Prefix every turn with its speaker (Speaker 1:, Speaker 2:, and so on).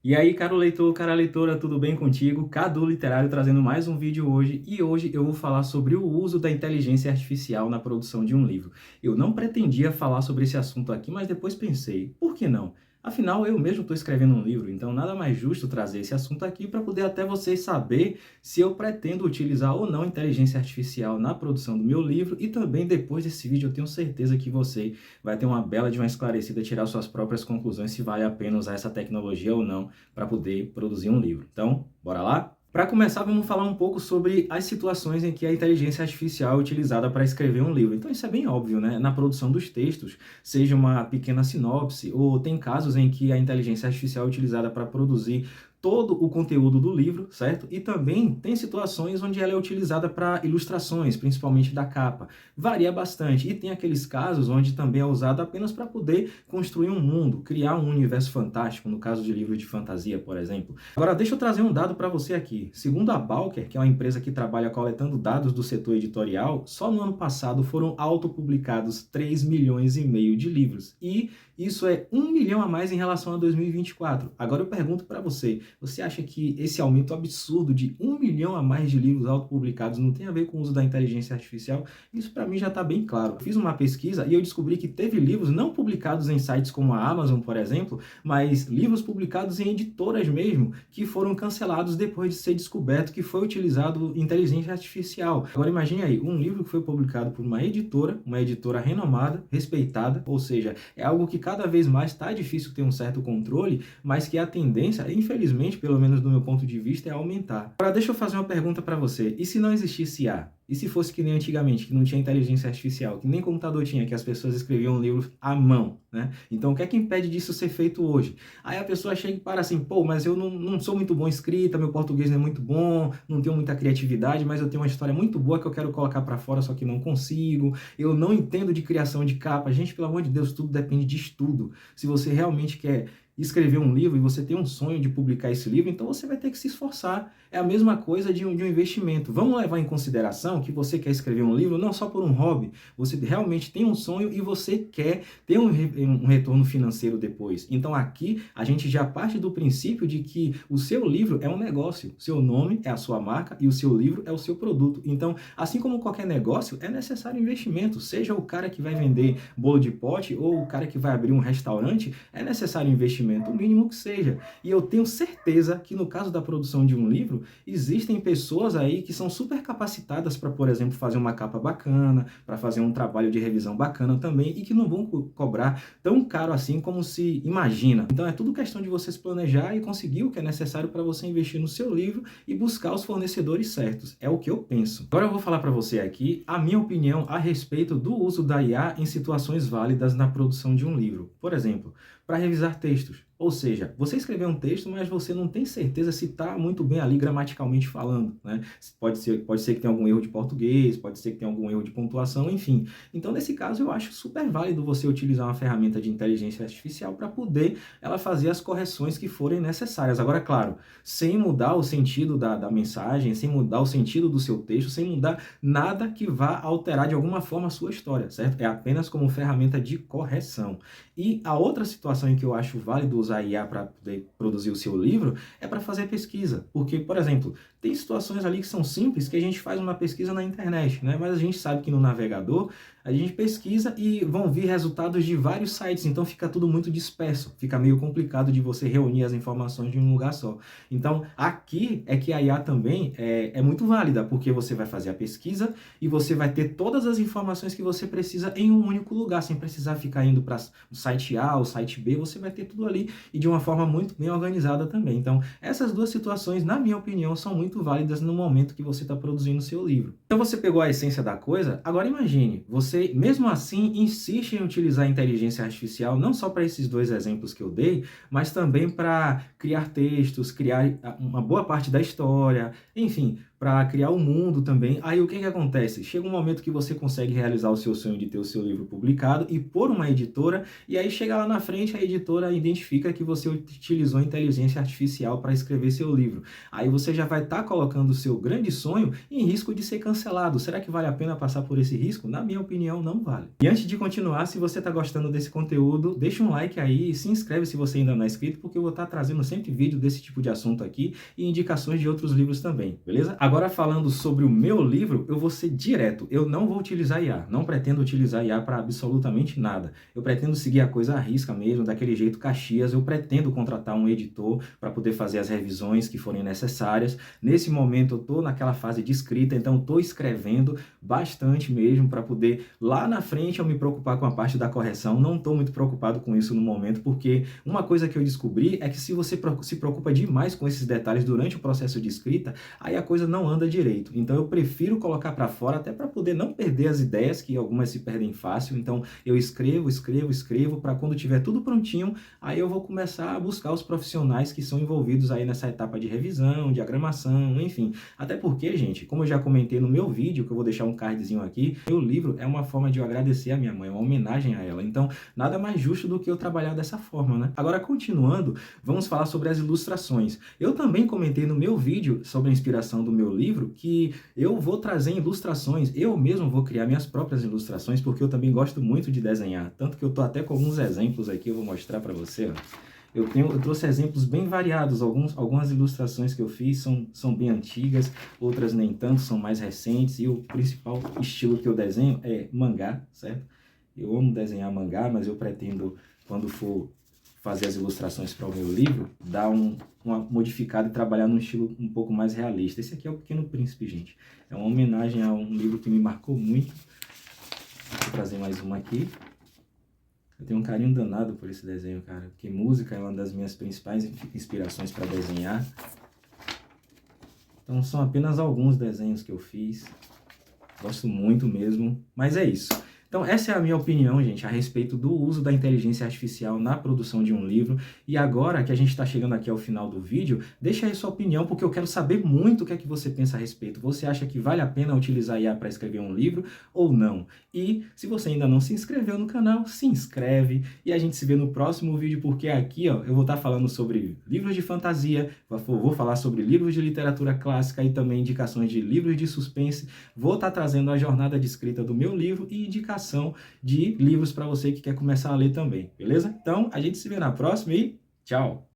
Speaker 1: E aí, caro leitor, cara leitora, tudo bem contigo? Cadu Literário trazendo mais um vídeo hoje e hoje eu vou falar sobre o uso da inteligência artificial na produção de um livro. Eu não pretendia falar sobre esse assunto aqui, mas depois pensei, por que não? Afinal, eu mesmo estou escrevendo um livro, então nada mais justo trazer esse assunto aqui para poder até vocês saber se eu pretendo utilizar ou não inteligência artificial na produção do meu livro e também depois desse vídeo eu tenho certeza que você vai ter uma bela de uma esclarecida, tirar suas próprias conclusões se vale a pena usar essa tecnologia ou não para poder produzir um livro. Então, bora lá? Para começar, vamos falar um pouco sobre as situações em que a inteligência artificial é utilizada para escrever um livro. Então, isso é bem óbvio, né? Na produção dos textos, seja uma pequena sinopse, ou tem casos em que a inteligência artificial é utilizada para produzir todo o conteúdo do livro, certo? E também tem situações onde ela é utilizada para ilustrações, principalmente da capa. Varia bastante. E tem aqueles casos onde também é usada apenas para poder construir um mundo, criar um universo fantástico, no caso de livros de fantasia, por exemplo. Agora, deixa eu trazer um dado para você aqui. Segundo a Balker, que é uma empresa que trabalha coletando dados do setor editorial, só no ano passado foram autopublicados 3,5 milhões de livros. E isso é 1 milhão a mais em relação a 2024. Agora eu pergunto para você, você acha que esse aumento absurdo de 1 milhão a mais de livros autopublicados não tem a ver com o uso da inteligência artificial? Isso para mim já está bem claro. Eu fiz uma pesquisa e eu descobri que teve livros não publicados em sites como a Amazon, por exemplo, mas livros publicados em editoras mesmo, que foram cancelados depois de ser descoberto que foi utilizado inteligência artificial. Agora imagine aí, um livro que foi publicado por uma editora renomada, respeitada, ou seja, é algo que cada vez mais está difícil ter um certo controle, mas que a tendência, infelizmente, pelo menos do meu ponto de vista, é aumentar. Agora, deixa eu fazer uma pergunta para você. E se não existisse IA? E se fosse que nem antigamente, que não tinha inteligência artificial, que nem computador tinha, que as pessoas escreviam livros à mão, né? Então, o que é que impede disso ser feito hoje? Aí a pessoa chega e para assim, pô, mas eu não sou muito bom em escrita, meu português não é muito bom, não tenho muita criatividade, mas eu tenho uma história muito boa que eu quero colocar para fora, só que não consigo. Eu não entendo de criação de capa. Gente, pelo amor de Deus, tudo depende de estudo. Se você realmente quer escrever um livro e você tem um sonho de publicar esse livro, então você vai ter que se esforçar. É a mesma coisa de um investimento. Vamos levar em consideração que você quer escrever um livro não só por um hobby, você realmente tem um sonho e você quer ter um retorno financeiro depois. Então aqui a gente já parte do princípio de que o seu livro é um negócio, seu nome é a sua marca e o seu livro é o seu produto. Então, assim como qualquer negócio, é necessário investimento. Seja o cara que vai vender bolo de pote ou o cara que vai abrir um restaurante, é necessário investimento, o mínimo que seja. E eu tenho certeza que no caso da produção de um livro, existem pessoas aí que são super capacitadas para, por exemplo, fazer uma capa bacana, para fazer um trabalho de revisão bacana também e que não vão cobrar tão caro assim como se imagina. Então é tudo questão de você se planejar e conseguir o que é necessário para você investir no seu livro e buscar os fornecedores certos. É o que eu penso. Agora eu vou falar para você aqui a minha opinião a respeito do uso da IA em situações válidas na produção de um livro. Por exemplo, para revisar textos. Ou seja, você escreveu um texto, mas você não tem certeza se está muito bem ali gramaticalmente falando, né? Pode ser que tenha algum erro de português, pode ser que tenha algum erro de pontuação, enfim. Então, nesse caso, eu acho super válido você utilizar uma ferramenta de inteligência artificial para poder ela fazer as correções que forem necessárias. Agora, claro, sem mudar o sentido da mensagem, sem mudar o sentido do seu texto, sem mudar nada que vá alterar de alguma forma a sua história, certo? É apenas como ferramenta de correção. E a outra situação em que eu acho válido usar IA para poder produzir o seu livro é para fazer pesquisa. Porque, por exemplo, tem situações ali que são simples que a gente faz uma pesquisa na internet, né? Mas a gente sabe que no navegador a gente pesquisa e vão vir resultados de vários sites, então fica tudo muito disperso, fica meio complicado de você reunir as informações de um lugar só. Então, aqui é que a IA também é muito válida, porque você vai fazer a pesquisa e você vai ter todas as informações que você precisa em um único lugar, sem precisar ficar indo para o site A, o site B, você vai ter tudo ali e de uma forma muito bem organizada também. Então, essas duas situações, na minha opinião, são muito válidas no momento que você está produzindo o seu livro. Então, você pegou a essência da coisa, agora imagine, você mesmo assim insiste em utilizar a inteligência artificial não só para esses dois exemplos que eu dei, mas também para criar textos, criar uma boa parte da história, enfim, para criar o mundo também. Aí o que acontece? Chega um momento que você consegue realizar o seu sonho de ter o seu livro publicado e por uma editora, e aí chega lá na frente, a editora identifica que você utilizou inteligência artificial para escrever seu livro. Aí você já vai estar colocando o seu grande sonho em risco de ser cancelado. Será que vale a pena passar por esse risco? Na minha opinião, opinião não vale. E antes de continuar, se você está gostando desse conteúdo, deixa um like aí e se inscreve se você ainda não é inscrito, porque eu vou estar trazendo sempre vídeo desse tipo de assunto aqui e indicações de outros livros também, beleza? Agora falando sobre o meu livro, eu vou ser direto, eu não vou utilizar IA, não pretendo utilizar IA para absolutamente nada. Eu pretendo seguir a coisa à risca mesmo, daquele jeito Caxias, eu pretendo contratar um editor para poder fazer as revisões que forem necessárias. Nesse momento eu estou naquela fase de escrita, então estou escrevendo bastante mesmo para poder lá na frente eu me preocupar com a parte da correção. Não estou muito preocupado com isso no momento, porque uma coisa que eu descobri é que se você se preocupa demais com esses detalhes durante o processo de escrita, aí a coisa não anda direito. Então eu prefiro colocar para fora até para poder não perder as ideias, que algumas se perdem fácil. Então eu escrevo para quando tiver tudo prontinho, aí eu vou começar a buscar os profissionais que são envolvidos aí nessa etapa de revisão, diagramação, enfim. Até porque, gente, como eu já comentei no meu vídeo, que eu vou deixar um cardzinho aqui, meu livro é uma forma de eu agradecer a minha mãe, uma homenagem a ela. Então, nada mais justo do que eu trabalhar dessa forma, né? Agora, continuando, vamos falar sobre as ilustrações. Eu também comentei no meu vídeo sobre a inspiração do meu livro que eu vou trazer ilustrações, eu mesmo vou criar minhas próprias ilustrações, porque eu também gosto muito de desenhar. Tanto que eu tô até com alguns exemplos aqui, eu vou mostrar para você, ó. Eu trouxe exemplos bem variados, algumas ilustrações que eu fiz são bem antigas, outras nem tanto, são mais recentes, e o principal estilo que eu desenho é mangá, certo? Eu amo desenhar mangá, mas eu pretendo, quando for fazer as ilustrações para o meu livro, dar uma modificada e trabalhar num estilo um pouco mais realista. Esse aqui é o Pequeno Príncipe, gente. É uma homenagem a um livro que me marcou muito. Vou trazer mais uma aqui. Eu tenho um carinho danado por esse desenho, cara, porque música é uma das minhas principais inspirações para desenhar. Então são apenas alguns desenhos que eu fiz. Gosto muito mesmo, mas é isso. Então essa é a minha opinião, gente, a respeito do uso da inteligência artificial na produção de um livro. E agora que a gente está chegando aqui ao final do vídeo, deixa aí sua opinião, porque eu quero saber muito o que é que você pensa a respeito. Você acha que vale a pena utilizar IA para escrever um livro ou não? E se você ainda não se inscreveu no canal, se inscreve e a gente se vê no próximo vídeo, porque aqui ó, eu vou estar falando sobre livros de fantasia, vou falar sobre livros de literatura clássica e também indicações de livros de suspense. Vou estar trazendo a jornada de escrita do meu livro e indicação de livros para você que quer começar a ler também, beleza? Então, a gente se vê na próxima e tchau!